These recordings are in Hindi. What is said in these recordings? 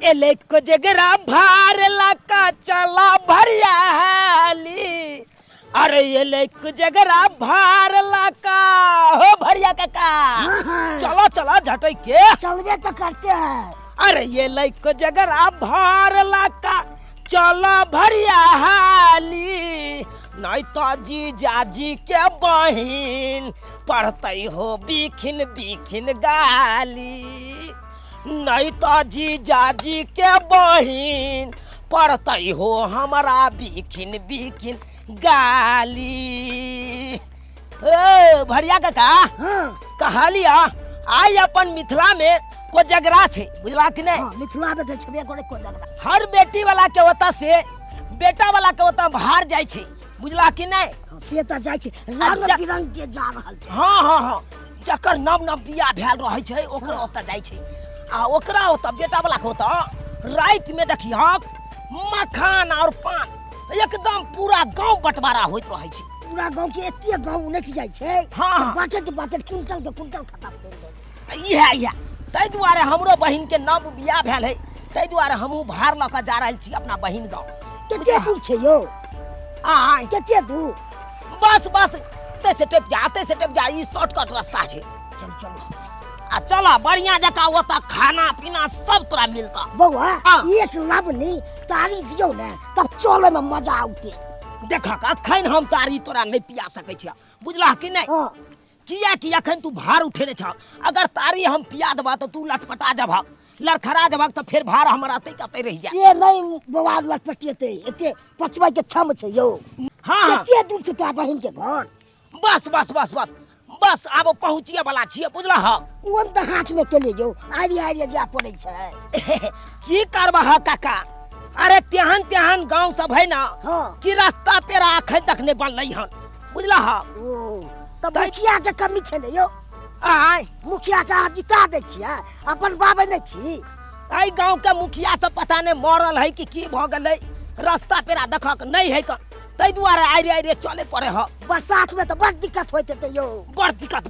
एले को जगरा भार लाका चला भरियाली। अरे एले को जगरा भार लाका हो भरिया काका। चलो चलो झटई के चलबे तो करते हैं। अरे ये को जगरा भार लाका चलो भरियाली। नहीं तो जी जाजी के बहिन पढ़ते हो बिखिन बिखिन गाली। नहीं तो जी जाजी के बहिन पढ़ते हो हमारा बिखिन बिखिन गाली। ओ भरिया काका कहलिया आई अपन मिथिला में कोजगरा छे बुझला कि नहीं। मिथिला में छबे करे कोजगरा। हर बेटी वाला के होता से बेटा वाला के होता बाहर जाय छे बुझला कि नहीं। से त जाय छे रंग बिरंग के जा रहल छे। हां जकर नव नव बियाह भेल रहै छे ओकरा होता जाय छे। आ ओकरा होता बेटा वाला के होता रात में देखी मखान और पान एकदम पूरा गांव बंटवारा होइत रहै छे। पूरा गांव के एते गांव उनट जाय छे। बाटत बाटत क्विंटल के क्विंटल खत्म कर दे। इहे तै दुआरे हमरो बहिन के नव बियाह भेल है। तै दुआरे हमहू भार ल के जा रहल छी अपना बहिन गांव। केते दूर छे यो? आ केते दूर? बस बस ते से टेप जा ई शॉर्टकट रास्ता छे। चल चल आ चला बढ़िया जका होता खाना पीना सब तोरा मिलता। बउआ एक लबनी तारी दियो ना तब चले में मजा आउते। देखा का अखन हम तारी तोरा नहीं पिया सकै छी बुझला कि नहीं। किया कि अखन तू भार उठेने छ। अगर तारी हम पिया देबा तो तू लटपटा जबा लड़खड़ा जबा तो फिर भार हमरा आते कते रह जा। से नहीं बउआ लटपटिएते एते पचबै के छम छे यो। हां केते दूर से तोरा बहिन के घर? बस बस बस बस बस आब पहुंचिए वाला छिए बुझला। कोन त हाथ में चले जो आरी जा पड़े छे। की करबा काका। अरे तेहन तेहन गांव सब है ना कि रास्ता पेरा अखन तक नहीं बनलै हन बुझला। ओ तब मुखिया के कमी छले यो। आय मुखिया के जिता दे छियै अपन बाबे नहीं छी। आई गांव के मुखिया सब पता नहीं मरल है कि की भ गेलै रास्ता पेरा देखक नहीं है। तै दुआरे आइरे चले पड़े ह। बरसात में तो बड़ दिक्कत होते ते यो। बड़ दिक्कत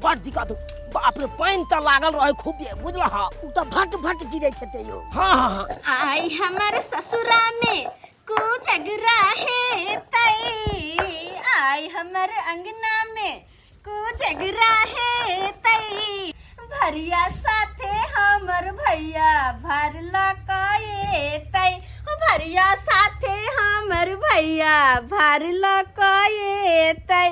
बाप रे पानी त लागल रहे खूबे बुझला। उ तो भट भट गिरे थे यो। हां आई हमारे ससुरा में कोजगरा है तई। आई हमारे अंगना में कोजगरा है तई। भरिया साथे हमर भैया भर लकाए तई। भरिया साथे हमर भैया भर लकाए तई।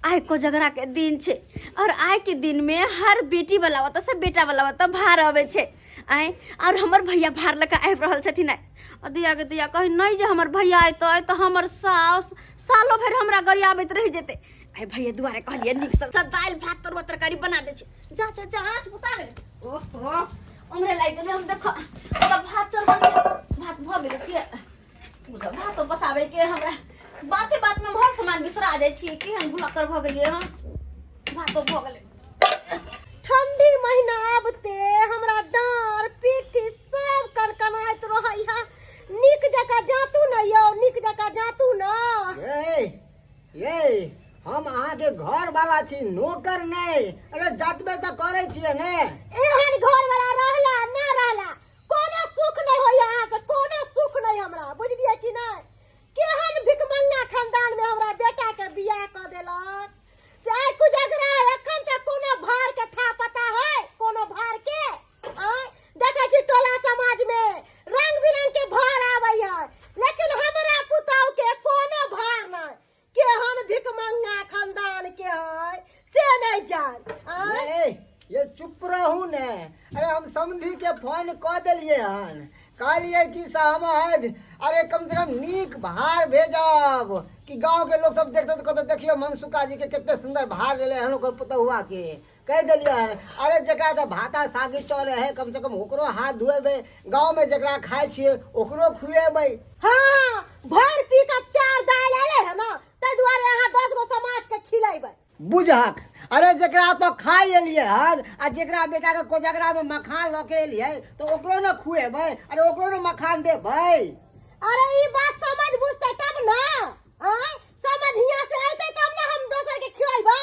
आय कोजगरा के दिन छे और आय के दिन में हर बेटी वाला होता सब बेटा वाला होता भार आवे छे। आय और हमर भैया भार लका आबि रहल छथिन। दिया के दिया कहि नहीं जे हमर भैया आइतो तो हमर सास सालों भर हमरा गरियाबैत रह जेते। आय भैया दुआरे कहलिए निक से दाल भात तरुआ तरकारी बना दे छे। जा जा जा आँच बुता ले। ओहो हमरे लाइक गेले हम देख त भात चढ़ल भात भ गेले के बुझा भात तो बसाबे के हमरा बाते बात में भर सामान बिसरा जाय छी कि हम भुलक्कर भ गेलिए। हम भात भ गेले। ठंडी महीना आबते हमरा डार पीठ सब कनकनाइत रहै है। निक जका जातू न यो निक जका जातू न। ये हम अहाँ के घर वाला छी नौकर नहीं। अरे जटबे त करे छिए ने। एहन घर वाला रहला ना रहला कोनो सुख नहीं होय यहाँ से कोनो सुख नहीं हमरा बुझलिए कि नहीं। केहन भिकमंगा खानदान में हमरा बेटा के बियाह क देलक से आय कोजगरा एखन तक कोनो भार के था पता है कोनो भार के। देखे छी टोला समाज में रंग बिरंग के भार आवे है लेकिन हमरा पुताऊ के कोनो भार नहीं। केहन भिकमंगा खानदान के है से नहीं जान। ये चुप रहू ने। अरे हम समधी के फोन क देलिए हन कहलिए कि साहब अरे कम से कम नीक भार भेजब कि गांव के लोग सब देखते तो कहते देखियो मनसुका जी के कितने सुंदर भार ले हन ओकर पुतहुआ के कह दिलिए हन। अरे जकरा तो भाता सागी चले है कम से कम ओकरो हाथ धुएबे गांव में जकरा खाए छिए ओकरो खुएबे। हां भर पी का चार दाल आले है ना तै दुआरे यहाँ 10 गो समाज के खिलाइबे बुझक। अरे जकरा तो खाए एलिए हन आ जकरा बेटा के कोजगरा में मखान लके एलिए तो ओकरो न खुएबे। अरे ओकरो न मखान देबै। अरे ई बात समझ बुझते तब ना। समझिया से आते तब ना हम दोसर के खिलाइबे।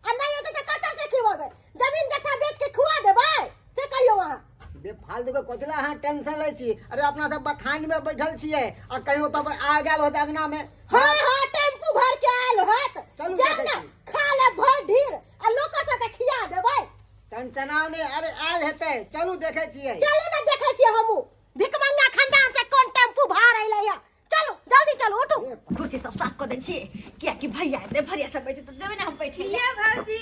आ नहीं होते तो कत से खिलाबे जमीन जथा बेच के खुआ देबै से कहियो वहां। बेफालतू के कोथिला अहाँ टेंशन लै छी। अरे अपना सब बथान में बैठल छियै आ कहीं तो आ गेल होत अंगना में। हाँ हाँ टेम्पू भर के आयल होत। चलू जा देखै ना छी। खा ले भर ढीर आ लोक सबके खिया देबै। चंचनाव ने अरे आयल हेतै, चलू देखे छियै। चलू ना देखे छियै हमहू भिकमंगा खानदान से कोन टेम्पू भार अइलै या। चलू जल्दी चलू उठू। कुर्सी सब साफ कर दै छियै किया कि भैया दे भरिया सब बैठे तो देबे ना हम बैठे ये भौजी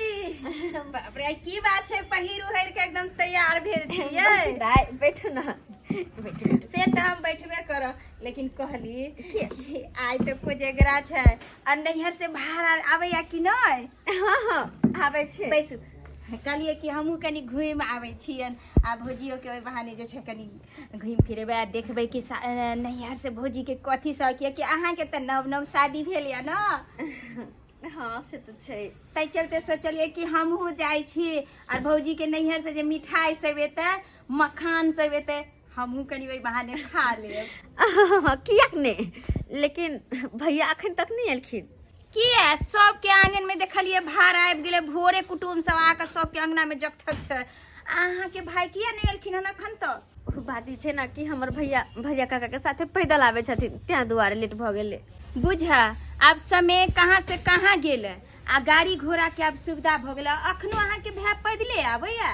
बाप रे की बात छै, पहिर उहर के एकदम तैयार भेल छियै। दाई बैठू ना बैठू। से तो हम बैठबे करब, लेकिन कहली कि आइ तो कोजगरा छै और नैहर से बाहर आबैया कि नहीं? हाँ हाँ आबै छै। बैसू। कहलिए कि हमहूँ कनी घुमि आबै छियनि आ भौजियो के ओहि बहाने जे छै कनी घुमि फिरेबै आ देखबै कि नैहर से भौजी के कथी सब, कियाकि अहाँके तऽ नव नव शादी भेल यऽ ना। हाँ से तो छै। ताहि चलते सोचलिए कि हमहूँ जाइ छी और भौजी के नैहर से जे मिठाई सब एतै, मखान सब एतै, हमहूँ कनी ओहि बहाने खा लेब। कियाक नहीं, लेकिन भैया अखन तक नहीं एलखिन। किया सबके आंगन में देखलिए भार आबि गेलै, भोरे कुटुम सब आके सबके अंगना में जगथक छै। अहाँके भाई किया नहीं एलखिन हन अखन तक? ओ बात ई छै ना कि हमर भैया काका के साथे पैदल आबै छथिन, त्या दुआरे लेट भ गेलै। बुझा आब समय कहाँ से कहाँ गेलै आ गाड़ी घोड़ा के आब सुविधा भ गेलै, अखनो अहाँके भाई पैदले आबैया।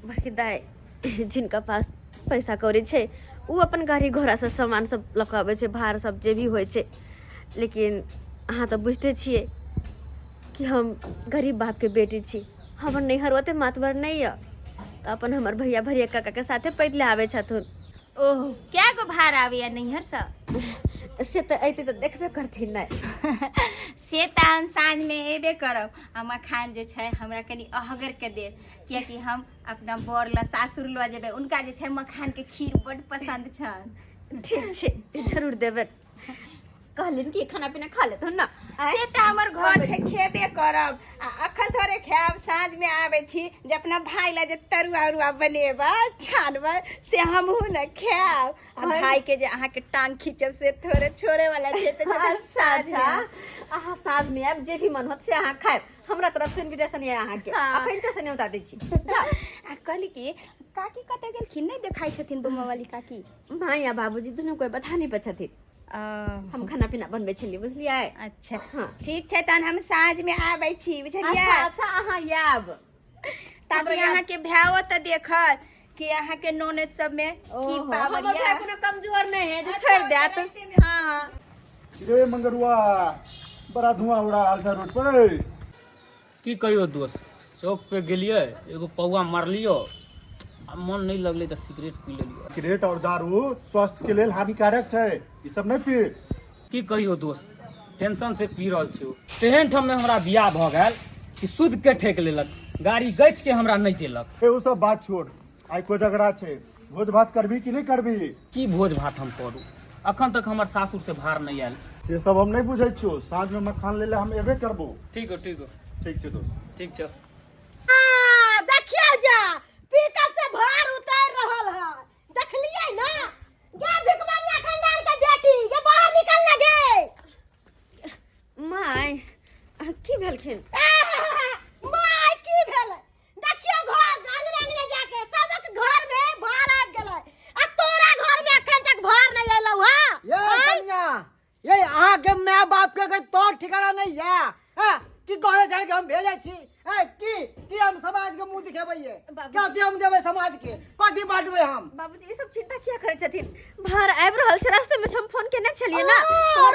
बड़की दाई जिनका पास पैसा कौड़ी छै उ अपन गाड़ी घोड़ा से सामान सब लऽ कऽ आबै छै, भार सब जे भी होइ छै। लेकिन अहाँ तऽ बुझते छियै कि हम गरीब बाप के बेटी छी, हमर नैहर ओते मातबर नहीं है, तो अपन हमर भैया भरिया काका के साथे पैदले आबै छथुन। ओह क्या गो भार आबैया नैहर से? से तऽ अइते तऽ देखबे करथिन नहीं। से तऽ हम साँझ में एबे करब आ मखान जे छै हमरा कनी अहगर के देब, कियाकि हम अपना बर ल सासुर लऽ जेबै, उनका जे छै मखान के खीर बड पसंद छन। ठीक छै जरूर देबै। कहलिन कि खाना पीना खा लेथुन ना। से तऽ हमर घर छै खेबे करब आ अखन थोड़े खायब, साँझ में आबै छी जे अपना भाई ला जे तरुआ उरुआ बनेबै छानबै से हमहूँ न खायब आ भाई के जे अहाँके टांग खींचब से थोड़े छोड़े वाला छै। तऽ अच्छा अच्छा अहाँ साँझ में आब जे भी मन होत से अहाँ खाएब, हमरा तरफ से इनविटेशन है अहाँ के। हाँ। अखन तऽ से न्योता दै छी। आ कहली कि काकी कतऽ गेलखिन, नहीं देखाई छथिन बम्मा वाली काकी? माँ या बाबूजी दुनू कोई बथानी पे छथिन, हम खाना पीना बनबै छलियै, बुझलियै। अच्छा हाँ। ठीक छै तहन हम साँझ में आबै छी, बुझलियै। अच्छा अच्छा अहाँ आयब ताकि अहाँके भायो तऽ देखत कि अहाँके ननद सब में की हमर पावर भाई है। कोनो कमजोर नहीं है जो छोड़ देत। हाँ हाँ रे मंगरुआ बड़ा धुआं उड़ा रहल छै रोड पर। की कहियो दोस्त, चौक पे गेलियै एगो पौआ मारलियो आ मन नहीं लगले तो सिगरेट पी लेलियो। सिगरेट और दारू स्वास्थ्य के लेल हानिकारक छै, ई सब नहीं पी। की कहियो दोस्त, टेंशन से पी रहल छियो। तेहन ठाम में हमरा बियाह भ गेल कि सूद के ठेक लेलक, गाड़ी गच के हमरा नहीं देलक। ए वो सब बात छोड़, आई कोजगरा छै, भोज भात करबी कि नहीं करबी? की भोज भात हम करू, अखन तक हमर सासुर से भार नहीं आयल। से सब हम नहीं बुझै छियो, साँझ में मखान ले ले हम एबे करबो। ठीक हो ठीक हो ठीक छै दोस्त। ठीक छै। देखिए जा पिकअप से भार उतार रहल है, देखलिए ना? गे भिकमंगा खानदान के बेटी ये बाहर निकल लगे। माय की भेलखिन? माय की भेल? देखियो घर अंगने अंगने जाके सबक घर में भार आबि गेलै आ तोरा घर में अखन तक भार नहीं एलौ है। ये कन्या, ये अहाँ के माय बाप के तोर ठिकाना नहीं है, हैं? कि कहले जान के हम भेजे छी, हैं? कि हम समाज के मुंह दिखेबैये, कथी हम देबै समाज के, कथी बांटबै हम? बाबूजी ये सब चिंता क्या करे छथिन? भार आबि रहल छै, रास्ते में हम फोन केने छलिए ना।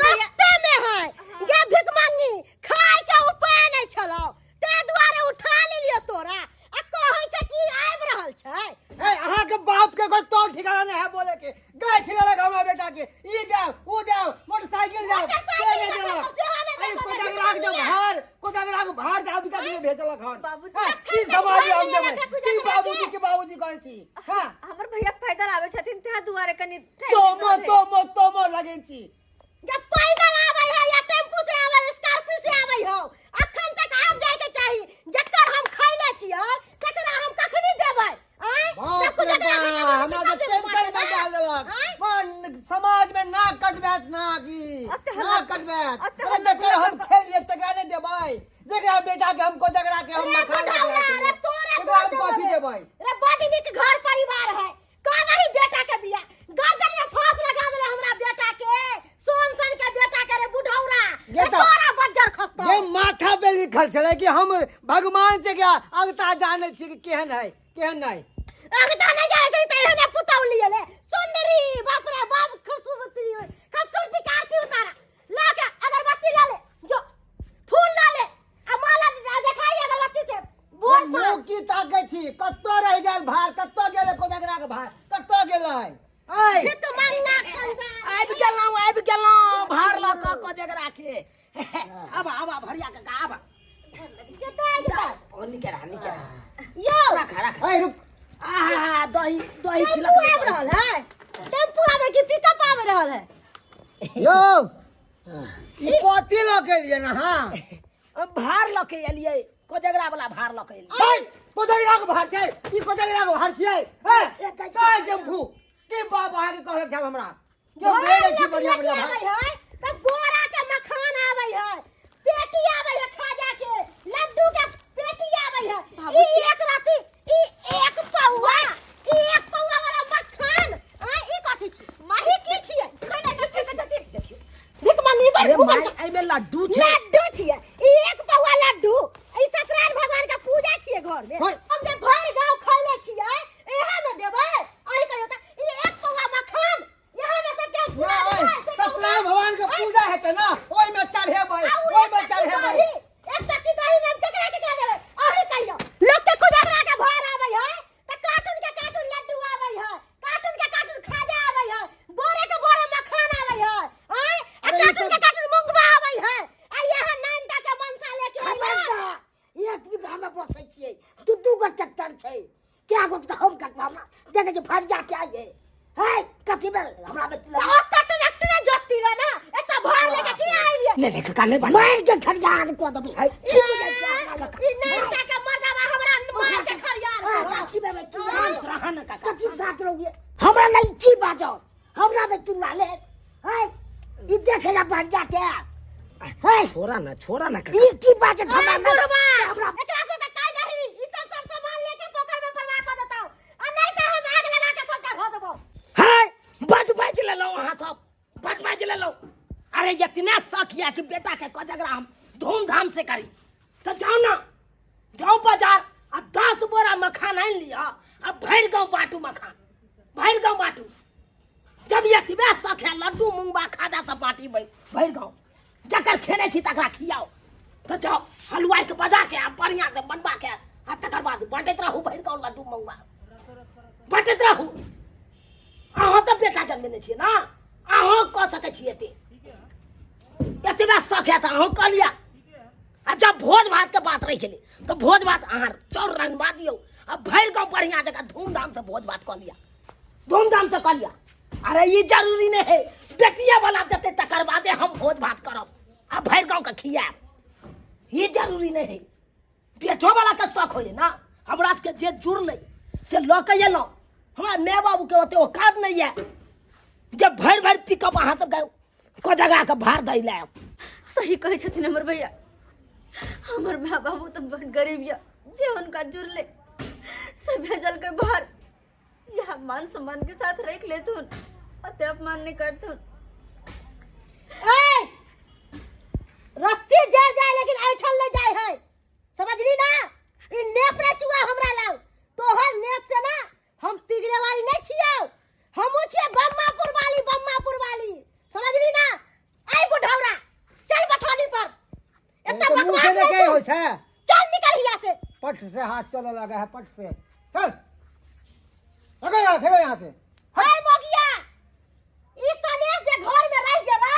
रास्ते में है गे भिकमंगी, खाए के उपाय नहीं छलौ, ते दुआरे उठा लेलियो तोरा आ कहै छै कि आबि रहल छै। ए अहाँ के बाप के कोई तोर ठिकाना नहीं है बोले के। गए छी लगा हमरा बेटा के, ई देव ऊ देव मोटरसाइकिल देव, से नहीं देलक। ए कोजगरा के भार, कोजगरा के भार दे अभी तक नहीं भेजलक हन। बाबूजी, की समाज हम देबै? की बाबूजी कहै छी? हां हमर भैया पैदल आबै छथिन, त्या दुआरे कनी तोमो लगै छी। गे पैदल आबै है या टेम्पू से आबै, स्कॉर्पियो से आबै हो, अखन तक आब जाय के चाही। जकर हम खैले छियै तकरा हम कखनी देबै? बाप रे बा, हमरा तो टेंशन में डाल देलक। मन समाज में ना कटबैत ना जी, ना कटबैत। अरे जकर हम खेलिए तकरा नहीं देबै, जगह बेटा के हमको जगरा के हम मखान रे तोरे एकरा हम कथी देबै? रे बड़ी नीक घर परिवार है का नहीं बेटा के बिया गर्दन में फांस लगा देले हमरा बेटा के सोन सन के बेटा के रे बुढ़ौरा ये तो- तोरा बज्जर खसतो ये माथा पे लिखल छले कि हम भगवान से क्या अगता जाने छी कि केहन है केहन नहीं। अगता नहीं जाय छै त एहने पुतौ लिए ले सुंदरी बाप रे बाप खुशबूती खूबसूरती कारती उतारा ला के अगरबत्ती ला ले जो फूल ला ले आ माला देखाई अगरबत्ती से बोल मुंह की ताकै छी कत्तो रह गेल भार कत्तो गेले कोजगरा के भार कत्तो गेलै ऐ हित मंगा खंदा आबि गेलौं भार ल क जगरा के अब भरिया के गाब जता पानी के रानी यो रख ऐ रुक आहा दही दही टेम्पू छिलक आबि रहल है टेम्पू आबे की पिकअप आबि रहल है यो ई कथी ल के लिए ना हां भार ल के एलियै कोजगरा वाला भार ल के एलियै ऐ कोजगरा के भार छै ई कोजगरा के भार छियै ए काय जम्फू के बाप आके कहलक छ हमरा जो भेले छी बढ़िया बढ़िया भार है त बोरा के मखान आबै है पेटी आबै है खाजा के लड्डू के पेटी आबै है ई एक राती ई एक पौवा वाला मखान ई कथी छी माही की छियै खले देखियो भीख मंगी अरे भाई माय एमे लड्डू छै लड्डू छियै ई एक पौवा लड्डू ई सत्यनारायण भगवान के पूजा छियै घर में हम जे भर गांव खैले छियै एहे में देबै अहि कहियो त ई एक पौवा मखान यहां में सब के पूजा सत्यनारायण भगवान के पूजा हेतै ना ओइ में चढ़ेबै ओइ में चढ़ेबै एक तत्ती दही में हम केकरा देबै अहि कहियो लोग के कोजगरा के भर आबै है त कार्टून के कार्टून लड्डू आबै है कार्टून के कार्टून खाजा आबै है बोरे के बोरे मखान आबै है आ कार्टून के कार्टून मुंगबा आबै है आ यहां नानटा के मनसा लेके आइला एक बीघा में बसै छियै दू गो ट्रैक्टर छै क्या गो त हम कटवा देखे जे फरिया के आइए है कथी में हमरा में त ओत्ता ट्रैक्टर जोती रह ना एता भर लेके की आइलिए ले लेके काने बन मार के खरिया को दब है ई नानटा के मर्दावा हमरा मार के खरियार काची में बैठी शांत रहा न का कथी साथ रहोगे हमरा नहीं ची बाजो हमरा में तू ले है ई देखे जा फरिया के है छोरा ना ई ची बाजो हमरा हमरा एकरा से का काई दही ई सब सामान लेके पोखर में परवा कर देताऊ आ नहीं त हम आग लगा के सबटा धो देबो है बच ले लो वहां सब बच ले लो अरे इतना शौक है कि बेटा के कोजगरा हम धूमधाम से करी तो जाओ ना जाओ बाजार आ 10 बोरा मखान आन लिया अब भर गांव बाटू मखान भर गांव बाटू जब ये तिबे शौक है लड्डू मुंगबा खाजा सब बाटी भर गांव जकर खेने छी तकरा खियाओ तो जाओ हलवाई के बजा के आ बढ़िया से बनवा के आ तकर बाद बांटत रहू भर गांव लड्डू मुंगबा बांटत रहू अहाँ तो बेटा जन्मने छियै ना अहाँ कह सकै छियै एतबे शौक है तो अहाँ कह लिया आ जब भोज भात के बात रह गेलै तो भोज भात अहाँ चाउर रंगवा दियौ आ भरि गाँव बढ़िया जगह धूमधाम से भोज भात कह लिया धूमधाम से कह लिया अरे ये जरूरी नहीं है बेटिया वाला देते तकर बादे हम भोज भात करब आ भरि गाँव के खियाब ये जरूरी नहीं है बेटो वाला के शौक होइए ना हमरा सबके जे जुड़लै से लऽ के एलहुँ हमरा माय बाबू के ओते औकात नहीं है जब भर पिकअप अहाँ सबके कोजगरा के भार दै ले सही कहै छथिन हमर भैया हमर माय बाबू तो बड़ गरीब या जे उनका जुड़ले से भेजल के बाहर यह मान सम्मान के साथ रख लेथुन अते अपमान नहीं करथुन ए रस्सी जड़ जाए लेकिन ऐठल ले जाए है समझली ना ई नेप रे चुआ हमरा लाग तोहर नेप से ना हम पिघले वाली नहीं छियौ हमहु छियै बम्मापुर वाली समझली ना आई बुढ़ौरा चल बथानी पर एतना बकवास मुंह से क्या हो छै चल निकल हिया से पट से हाथ चले लगा है पट से चल फेंको यहाँ से हाय मोगिया ई सनेश जे घर में रह गेलौ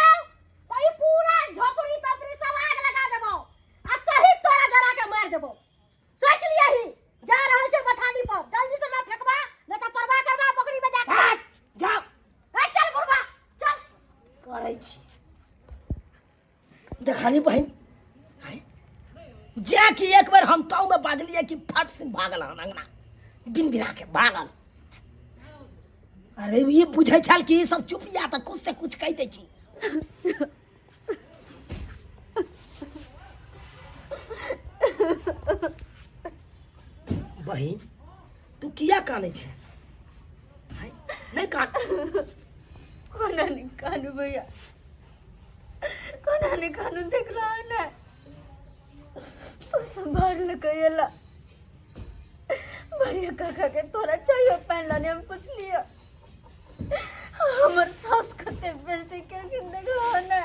त ई पूरा झोपड़ी तपड़ी सब आग लगा देबो आ सही तोरा जरा के मार देबो सोच लिया ही जा रहल छै बथानी पर जल्दी से मैं फेंकबा नहीं त परवा करबा बकरी में जाके जाओ ए चल बुढ़वा चल करै छी देखली बहन जे कि एक बार हम ताऊ में बाजलिए कि फट से भागल हन अंगना बिन बिना के भागल अरे ये बुझे छल कि ई सब चुपिया त कुछ से कुछ कह दै छी बहिन तू किया काने छे हाय नहीं कान कोना नहीं कानू भैया, कोना नहीं कानू देख रहा है ना, तो संभाल न कहिएला। भरिया काका के तोरा चाहिए पहनला ने हम पूछ लिया, हमर सास कते बेइज्जती करके देख रहा है ना,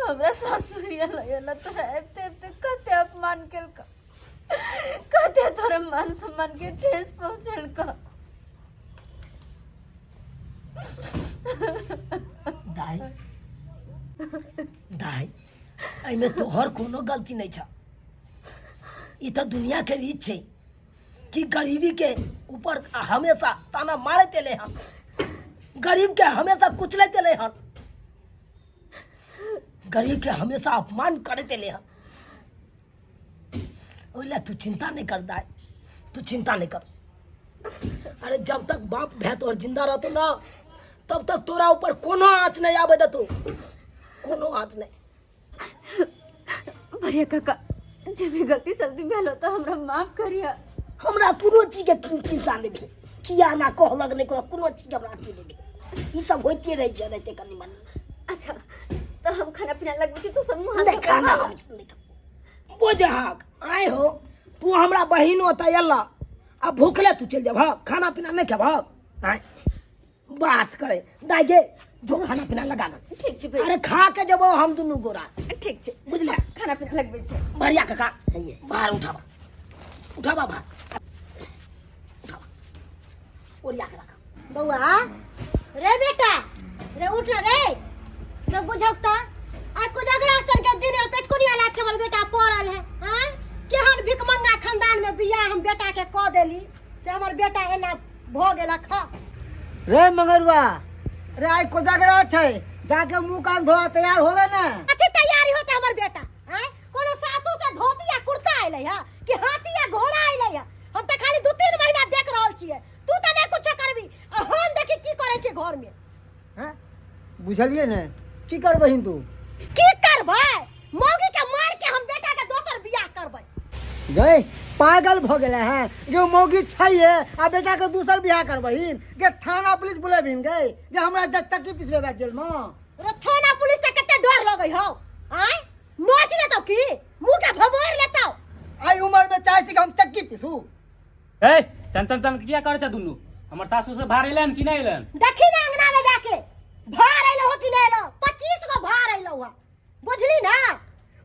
हमरा सासुरिया लगेला तोरा एते एते कते अपमान केलका, कते तोरा मान सम्मान के ठेस पहुंचेलका। दाई दाई एमे तोहर कोनो गलती नहीं छा। ई तो दुनिया के रीत छे कि गरीबी के ऊपर हमेशा ताना मारे तेले हम, गरीब के हमेशा कुचले तेले हम, गरीब के हमेशा अपमान करे तेले हम। ओइला तू चिंता नहीं कर दाई, तू चिंता नहीं कर। अरे जब तक बाप भैत और जिंदा रहतो ना तब तक तोरा ऊपर कोनो आँच नहीं आवे देतो, कोनो आँच नहीं। भरिया काका जब भी गलती सब्जी भेल हो तो हमरा माफ करिया। हमरा कोनो चीज के चिंता नहीं भी, किया ना कहलक नहीं कहलक कोनो चीज हमरा अथी नहीं भी। ई सब होइते रह छै रहते कनी मनी। अच्छा तो हम खाना पीना लगबै छी, तू सब मुंह नहीं हाथ खाना हम नहीं बोझ हाक आए हो तू हमरा बहिन होता अल्लाह अब भूखले तू चल जा खाना पीना नहीं खेब आए बात करे दाई गे जो खाना पीना लगा ना। ठीक छै भैया, अरे खा के जब हम दुनू गोरा ठीक छै बुझले। खाना पीना लगबै छी। बढ़िया काका बाहर उठावा उठावा बाहर उठावा ओरिया के रखा। बउआ रे बेटा रे उठ ना रे, तो बुझौता आज कोजागरा सन के दिन पेट कुनिया लाग के हमर बेटा पड़ल है। हां केहन भिकमंगा खानदान में बियाह हम बेटा के क देली से हमर बेटा एना भ गेला खा। रे मंगरुआ रे आई कोजागरा छै, जाके मुंह कान धोआ तैयार हो गए ना। अति तैयारी होते हमर बेटा हैं कोनो सासू से धोती या कुर्ता आइले है कि हाथी या घोड़ा आइले है। हम त खाली 2-3 महीना देख रहल छिए, तू त नहीं कुछ करबी आ हम देखि की करे छै घर में। हैं बुझलिए ने की करबहिन तू? की करबै मौगी के मार के हम बेटा के दोसर बियाह करबै। गए पागल भ गेले हैं जो मौगी छैये आ बेटा के दूसर बियाह करबहिन के थाना पुलिस बुलेबिन गए जे हमरा तक की पिसबे जेल में। रे थाना पुलिस से कते डर लगै हो आय नोच लेतो की मुंह के भभोर लेतो। आई उम्र में चाहे छी कि हम तक की पिसू। ए चन चन चन किया करे छ दुनु? हमर सासू से भार एलन कि नहीं एलन? देखी ना अंगना में जाके भार आइलो हो कि नहीं आइलो, 25 गो भार आइलो हुआ बुझली ना।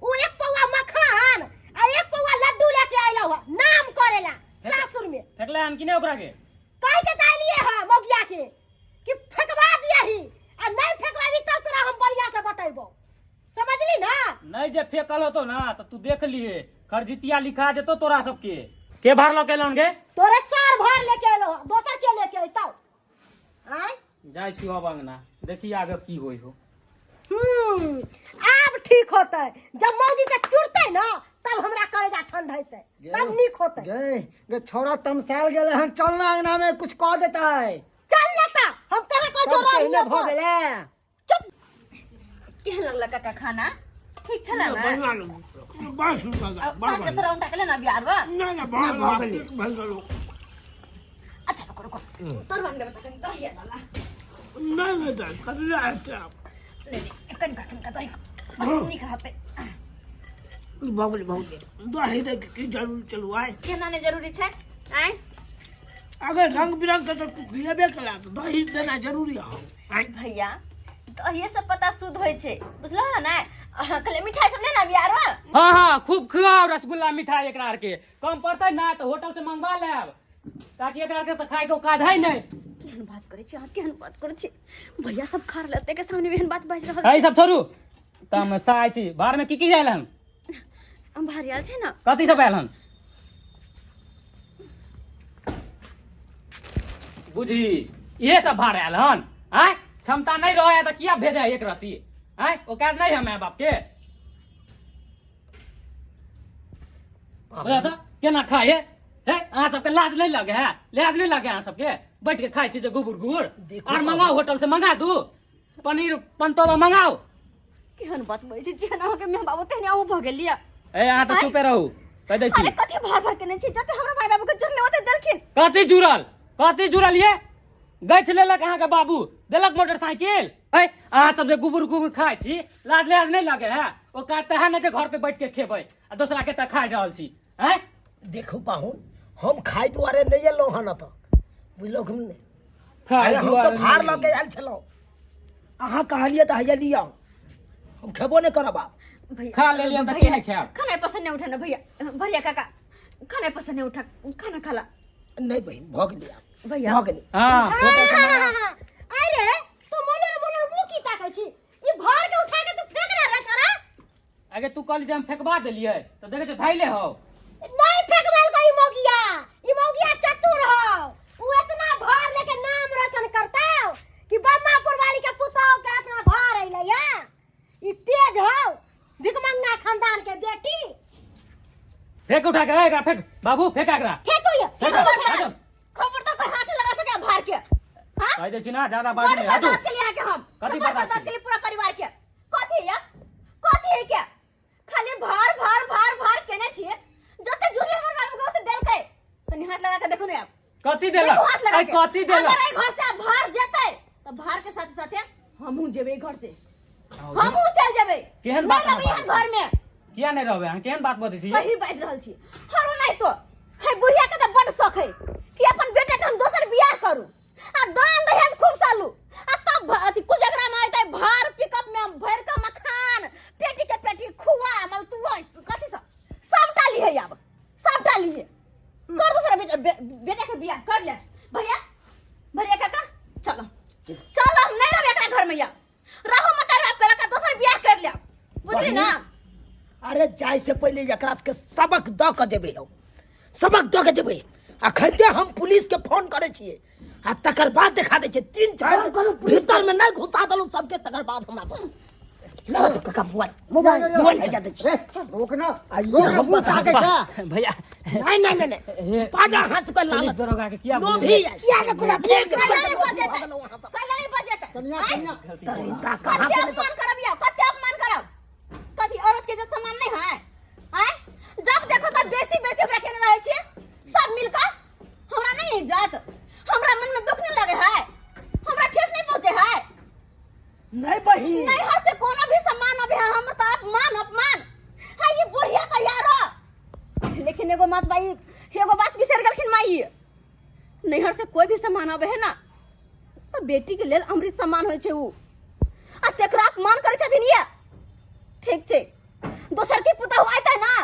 उ एक पौवा मखान आ एक पौवा लड्डू लेके आइलो हुआ नाम करेला सासुर में। फेकलन कि नहीं ओकरा के? कह के तालिए है मोगिया के कि फेकवा दिया ही आ नहीं फेकवाबी तब तोरा हम बढ़िया से बतेबो, समझली ना। नहीं जे फेकल होतो ना तो तू देख लिए खरजितिया लिखा जेतो तोरा सबके। के भार ल केलन गे? तोरे सार भार लेके आइलो हुआ, दोसर के लेके अइतौ आय। जाय छी अब अंगना देखी आगे की होई हो। अब ठीक होतै जब मौगी के चुरतै ना तब हमरा कलेजा ठंड हेतै तब नीक होतै। गए गे छोरा तमसाल गेले हन, चलना अंगना में कुछ कह देता है। चल लेता हम कहे को सब जोरा पहले भ गेले। चुप केहन लगला काका खाना? ठीक छला ना? बस दादा पाँच के तोरा उनटा केले ना बियारवा? ना ना बहुत भल गलो अच्छा रुको रुको तोर बन ले बता कहीं ये वाला ना ना कर ले आप ले ले कन का दही बस नहीं खाते। बाबूले दही दे के जरूर चलू आए केना ने जरूरी छै आय। अगर रंग बिरंग के तो लेबे कला तो दही देना जरूरी है आए भैया तो ये सब पता शुद्ध होय छै बुझलो है ना। कले मिठाई सब ले ना बियारवा। हाँ हाँ खूब खिलाओ रसगुल्ला मिठाई एकरा आर के। कम पड़तै ना तो होटल से मंगवा लेब ताकि एकरा के तो खाए के औकात है नहीं। केहन बात करे छी अहाँ, केहन बात करे छी? भैया सब खा रहले के सामने एहन बात बाज रहल है सब छोड़ू तम साय छी बाहर में की जाइलन? हम भारी आल छै ना। कथी सब आइलन? बुझी ये सब भार आयल हन आय। क्षमता नहीं रहे तो किया भेजे एक रती आय? औकात नहीं है माय बाप के। बुझा केना खाए है अहाँ सबके लाज नहीं लगे है? लाज नहीं लगे अहाँ सबके? बैठ के खाए छी जे गुबुर गुबुर और मंगाओ होटल से मंगा दू पनीर पंतोबा मंगाओ। केहन बात बाजै छी जेहन अहाँके माय बाबू तेहन अहूँ भ गेलियै। ए अहाँ तो चुपे रहू कह दै छी अरे कथी भार भार केने छी जते हमरा माय बाबू के जुड़ले ओते देलखिन कथी जुड़ल ये गछ लेलक अहाँ के बाबू देलक मोटरसाइकिल है अहाँ सब जे गुबुर गुबुर खाइ छी लाज लिहाज नहीं लगे है ओ कहते हैं ना जे घर पे बैठ के खेबै आ दूसरा के त खाइ रहल छी हैं देखो पाहुन हम खाइ दुआरे नहीं एलौ हन त बुझलो कि नहीं खाइ हम तो भार ल के आयल छलौ अहाँ कहलिए त हैया लिया हम खेबो नहीं करब आब भैया खा ले लिया त के नहीं खाब खाना पसंद नहीं उठा ना भैया भैया काका खाना पसंद नहीं उठा खाना खाला नहीं बहन भग लिया भैया भग लिया हां होटल से मंगा अरे तू मोलर मुंह की ताकै छी ई भर के उठा के तू फेंक रहा छोरा अगे तू कल जे हम फेंकवा देलिए तो देखे छ धैले हो नहीं फेंकबल का ई मौगिया चतुर हो वो इतना भार लेके नाम रोशन करता कि बम्मापुर वाली के पुतौ के इतना भार अइले या ई तेज हो भिकमंगा खानदान के बेटी फेंक उठा के एकरा फेंक बाबू फेंक एकरा फेंको ये हटो खबरदार कोई हाथ लगा सके भार के हां कह दै छी ना ज्यादा बात नहीं हटो बर्दाश्त के लिए आके हम कथी बर्दाश्त बर्दाश्त के लिए पूरा परिवार के कथी है क्या खाली भार भार भार भार केने छिए जते जुड़ले हमर बाबू के ओते देलकै तनी हाथ लगा के देखो ने आप कथी देलक देखो हाथ लगा के कथी देलक अगर ए घर से आप भार जेतै तो भार के साथ साथ हमहू जेबै घर से हमहू चल जेबै केहन बात नहीं रहबै है? घर में किया नहीं रहबे हम केहन बात बतै छी सही बाज रहल छी हरो नहीं तो है बुढ़िया के तो बड़ शौक है कि अपन बेटे के हम दोसर बियाह करू आ दान दहेज खूब सालू आ तब अथी कुजगरा में आइते भार पिकअप में भर के मखान पेटी के पेटी खुआ मलतुआ कथी सब डाली है अब सब डाली है कर दूसरा बेटा के बियाह कर ले भैया भैया काका चलो चलो हम नहीं रहबे एकरा घर में या रहो मत रहो करा का दोसर बियाह कर ले बुझली ना अरे जाय से पहले एकरा के सबक द के जेबै हम सबक द के जेबै अखनते हम पुलिस के फोन करे छिए आ तकर बाद दिखा दे छै 3-4 भीतर में नहीं घुसा दलो सबके तकर बाद हमरा पर ला दे काका मोबाइल है जाते छै रोकना हम बता के छ भैया नहीं पाजा हाथ पे लाल पुलिस दरोगा के किया लो बोले भी किया ने तोरा फोन के कल्ला नहीं बजेतै कनिया कनिया तरीका कहां कते से अपमान करब या कते अपमान करब कथी औरत के जो सम्मान नहीं है हैं जब देखो तब बेइज्जती बेइज्जती ओकरा केने रहे छी सब मिलकर हमरा नहीं इज्जत हमरा मन में दुख नहीं लगे है हमरा ठेस नहीं पहुंचे है नहीं बही नहीं हर से कोनो भी सम्मान अभी हम तो अपमान है ये बुढ़िया का यारो लेकिन एगो बात बिसर गलखिन माई नैहर से कोई भी सम्मान आवे है ना तो बेटी के लेल अमृत सम्मान होय छै उ आ तेकरा अपमान करे छथिन ये ठीक छै दोसर की पुता हुआइते ना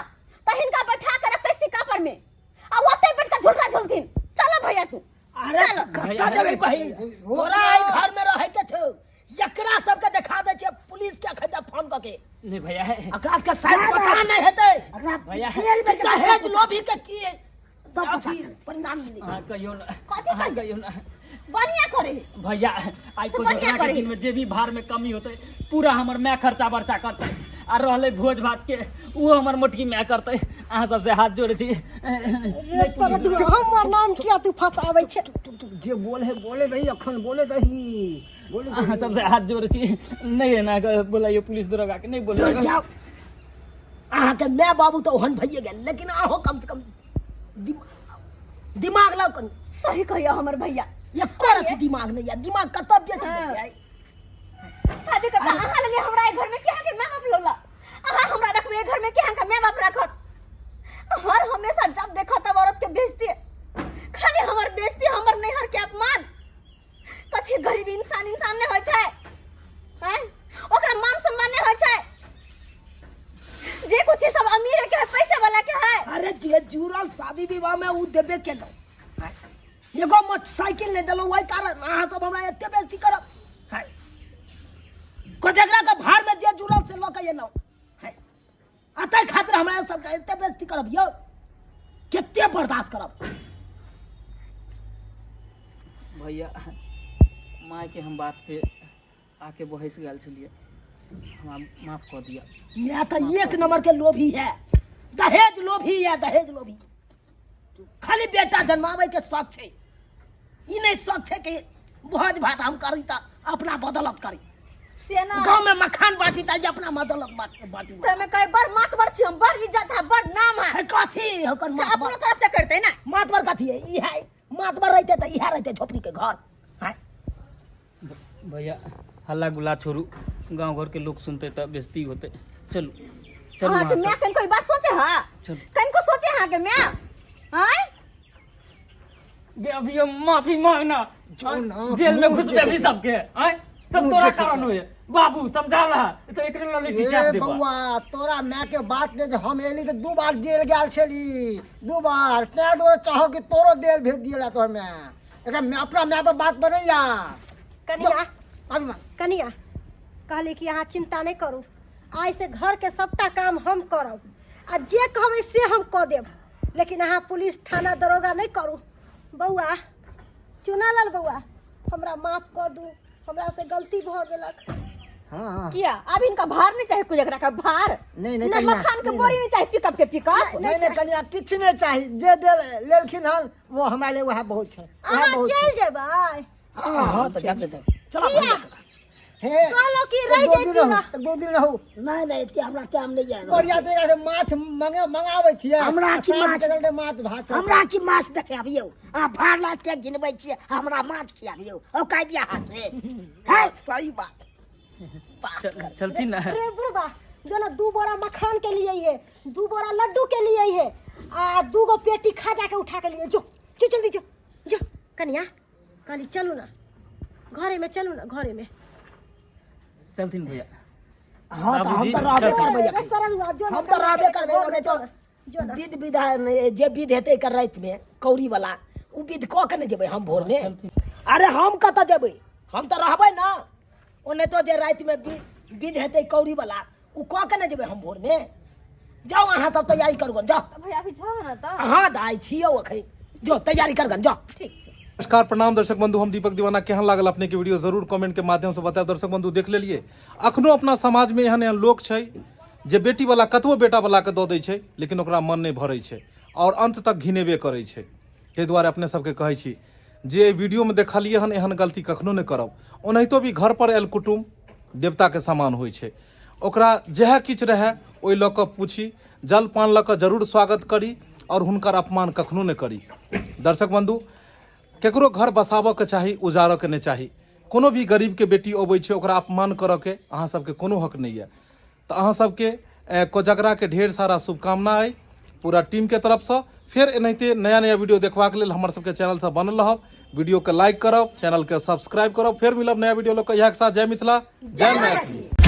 त हिनका बैठा के रखते सिक्का पर में आ ओते बैठ के झुलरा झुलथिन चलो भैया तू अरे कत्ता जेबै बही तोरा आई घर में रहे के छौ एकरा सबके दिखा दे छै पुलिस के खैदा फोन क के नहीं भैया एकरा के शायद पता नहीं हेतै भैया दहेज लोभी के की परिणाम मिली हाँ कहियो ना कथी हाँ कहियो ना बढ़िया करे भैया आई सब को बढ़िया झगड़ा के करे। दिन में जे भी भार में कमी होते पूरा हमर मैं खर्चा बर्चा करते आ रहले भोज भात के वो हमर मोटकी मैं करते अहाँ सबसे हाथ जोड़े छी हमर नाम किया तू फसाबै छै जे बोले दही अखन बोले दही अहाँ सबसे हाथ जोड़े छी नहीं है ना बोलाइयो पुलिस दरोगा के नहीं बोले जाओ अहाँ के माय बाबू तो ओहन भइए गेल लेकिन अहो कम से कम दिमाग लाओ कन सही कहियो हमर भैया ये करत दिमाग नहीं है दिमाग कतऽ बेच दे शादी के बाद अहाँ लगे हमरा ए घर में केहा के मां बाप लोला अहाँ हमरा रखबे ए घर में केहा का मां बाप रखत हर हमेशा जब देखो तब औरत के बेइज्जती खाली हमर बेइज्जती हमर नैहर के अपमान कथी गरीब इंसान ने होय छै हैं ओकरा मान सम्मान नहीं होय छै जे कुछ सब अमीर के है, पैसे वाला के है अरे जे जुड़ल शादी विवाह में उ देबे केलो एगो मोटरसाइकिल नहीं देलो वही कारण अहाँ सब हमरा एते बेइज्जती करब है कोजगरा के भार में जे जुड़ल से लोग एलो है अतै खातिर हमरा सब के एते बेइज्जती करब यौ केते बर्दाश्त करब भैया माँ के हम बात पे आके बहस गल छलिए हम माफ कर दिया मैं तो एक नंबर के लोभी है दहेज लोभी है दहेज लोभी खाली बेटा जन्मावे के शौक छे ई नहीं शौक छे कि भोज भात हम करी त अपना बदौलत करी से ना गांव में मखान बांटी ताई अपना मदलत बांटी तो मैं कई बार मात बर छी हम बड़ इज्जत है बड़ नाम है है कथी होकर से अपने तरफ से करते हैं ना मातबर कथी है ई है मातबर रहते त इहा रहते झोपड़ी के घर है भैया हल्ला गुला छोड़ू, गांव घर के लोग सुनते तो बेइज्जती होते। चलो चलो हां वहाँ तो से। मैं कन कोई बात सोचे हां चल। कन को सोचे हां के मैं हां ये अभी ये माफी मांगना ना, जेल में मुंह घुस देखे। भी सबके हैं सब मुंह तोरा देखे कारण हुए बाबू समझा ला तो एकरे लले की ए देबा। बउआ तोरा माय के बात ने जे हम एली त 2 बार जेल गेल छली 2 बार ते दो चाहो कि तोरो जेल भेज दिएला तोर में एकर मैं अपना माय पर बात बनैया कनिया अब कनिया कहले कि अहाँ चिंता नहीं करू आज से घर के सबटा काम हम करब आ जे कहबै से हम कऽ देब लेकिन अहाँ पुलिस थाना दरोगा नहीं करू बउआ चुनालाल बउआ हमरा माफ कऽ दू हमरा से गलती भऽ गेलक हां किया अब इनका भार नहीं चाहिए कुछ एकरा का भार नहीं, ना कन्या, मखान के नहीं, बोरी नहीं चाहिए पिकअप के पिकअप नहीं कन्या किछ नहीं चाही जे दे लेलखिन हन वो हमरा लिए वह बहुत है वह अहाँ बहुत चल जेबै हां त जाके दे चलो किया? हे कहलो कि रह दो दिन जैती रहू ना। 2 दिन रहू नहीं नहीं ते हमरा टाइम नहीं है बढ़िया तरीका से माछ मंगाबै छियै हमरा की साँझ माछ? के माछ भात हमरा की माछ देखाबियो आ भार लाट के गिनबै छियै हमरा माछ खियाबियो ओ काइ दिया हाथ रे है सही बात चलती ना अरे बुढ़बा जो ना 2 बोरा मखान के लिए है 2 बोरा लड्डू के लिए है आ 2 गो पेटी खाजा के उठा के लिए जो जो जल्दी जो जो कनिया कहली चलू ना घरे में चलू ना घरे में चलती भैया। हां त हम त रहबे करबै अरे सरल हुआ, जो ना हम त रहबे करबै जो ओने ना, तो जो ना। विध विधान जे विध हेतै कर रात में कौड़ी वाला उ विध क के ने जेबै हम भोर में अरे हम कत जेबै हम त रहबै ना ओने तो जे रात में विध हेतै कौड़ी वाला उ क के ने जेबै हम भोर में जाओ अहाँ सब तैयारी करू गन जाओ भैया अभी जाओ ना तो हां दाई छियो अखै जो तैयारी कर गन जाओ ठीक है नमस्कार प्रणाम दर्शक बंधु, हम दीपक दीवाना। केहन लागल अपने के वीडियो जरूर कमेंट के माध्यम से बताएब। दर्शक बंधु देख लेलिए अखनो अपना समाज में एहन एहन लोग छै जे बेटी वाला कतबो बेटा वाला के दऽ दै छै लेकिन ओकरा मन नहीं भरै छै और अंत तक घिनेबे करै छै। ताहि दुआरे अपने सबके कहै छी जे एहि वीडियो में देखलिए हन एहन गलती कखनो नहीं करब। ओनाहितो भी घर पर आयल कुटुम देवता के समान होइ छै, ओकरा जएह किछु रहै ओहि लऽ कऽ पूछी, जल पान लऽ कऽ जरूर स्वागत करी और हुनकर अपमान कखनो नहीं करी। दर्शक बंधु केकरो घर बसाबऽ के चाही, उजारऽ के नहीं चाही। कोनो भी गरीब के बेटी अबै छै ओकरा अपमान करऽ के अहाँ सबके कोनो हक नहीं है। तो अहाँ सबके कोजगरा के ढेर सारा शुभकामना है पूरा टीम के तरफ से। फिर एनाहिते नया नया वीडियो देखबाक लेल हमर सबके चैनल से बनल रहब। वीडियो के लाइक करब, चैनल के सब्सक्राइब करब। फिर मिलब नया वीडियो लऽ कऽ इएह के साथ। जय मिथिला, जय मैथिली।